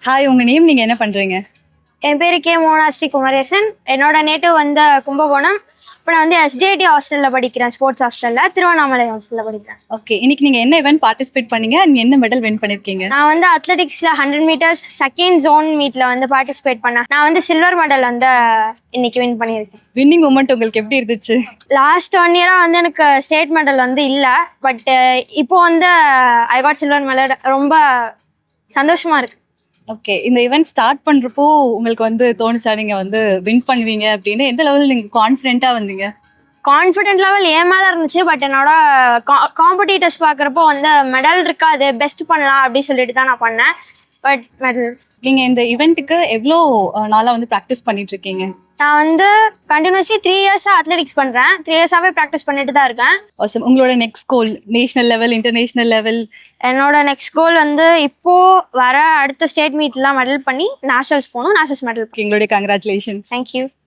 Hi, உங்க name, நீங்க என்ன பண்றீங்க? என் பேரு கே மோனாஸ்ரீ குமரேசன். என்னோட நேட்டிவ் வந்து கும்பகோணம். இப்போ நான் வந்து எஸ்டிஐடி ஹாஸ்டலில் படிக்கிறேன், ஸ்போர்ட்ஸ் ஹாஸ்டலில், திருவண்ணாமலை ஹாஸ்டலில் படிக்கிறேன். ஓகே, இன்னைக்கு நீங்க என்ன இவெண்ட் பார்ட்டிசிபேட் பண்ணீங்க? நீங்க என்ன மெடல் வின் பண்ணிருக்கீங்க? நான் வந்து அத்லெட்டிக்ஸில் 100 மீட்டர்ஸ் செகண்ட் ஜோன் மீட்டில் வந்து பார்ட்டிசிபேட் பண்ணேன். நான் வந்து சில்வர் மெடல் வந்து இன்னைக்கு வின் பண்ணியிருக்கேன். வின்னிங் மூமெண்ட் உங்களுக்கு எப்படி இருந்துச்சு? லாஸ்ட் 1 இயராக வந்து எனக்கு ஸ்டேட் மெடல் வந்து இல்லை, பட் இப்போ வந்து ஐ காட் சில்வர் மெடல். ரொம்ப சந்தோஷமா இருக்கு. ஓகே, இந்த இவெண்ட் ஸ்டார்ட் பண்றப்போ உங்களுக்கு வந்து தோணுச்சா நீங்க வந்து வின் பண்ணுவீங்க அப்படின்னு? எந்த லெவலில் நீங்க கான்ஃபிடென்ட்டா வந்தீங்க? கான்ஃபிடென்ட் லெவல் ஏன் மேலே இருந்துச்சு, பட் என்னோட காம்படிட்டர்ஸ் பார்க்குறப்போ வந்து மெடல் இருக்காது, பெஸ்ட் பண்ணலாம் அப்படின்னு சொல்லிட்டு தான் நான் பண்ணேன். But medal. நீங்க இந்த இவெண்ட்டுக்கு எவ்வளோ நாளா வந்து ப்ராக்டிஸ் பண்ணிட்டு இருக்கீங்க? நான் வந்து கண்டினியூஸ்லி 3 இயர்ஸாக அத்லெட்டிக்ஸ் பண்ணுறேன். 3 இயர்ஸாகவே ப்ராக்டிஸ் பண்ணிட்டு தான் இருக்கேன். Awesome. உங்களோட நெக்ஸ்ட் கோல் நேஷனல் லெவல், இன்டர்நேஷனல் லெவல்? என்னோட நெக்ஸ்ட் கோல் வந்து இப்போ வர அடுத்த ஸ்டேட் மீட்லாம் மெடல் பண்ணி நேஷனல்ஸ் போகணும், நேஷனல்ஸ் மெடல். எங்களுடைய கங்க்ராச்சுலேஷன்ஸ். தேங்க்யூ.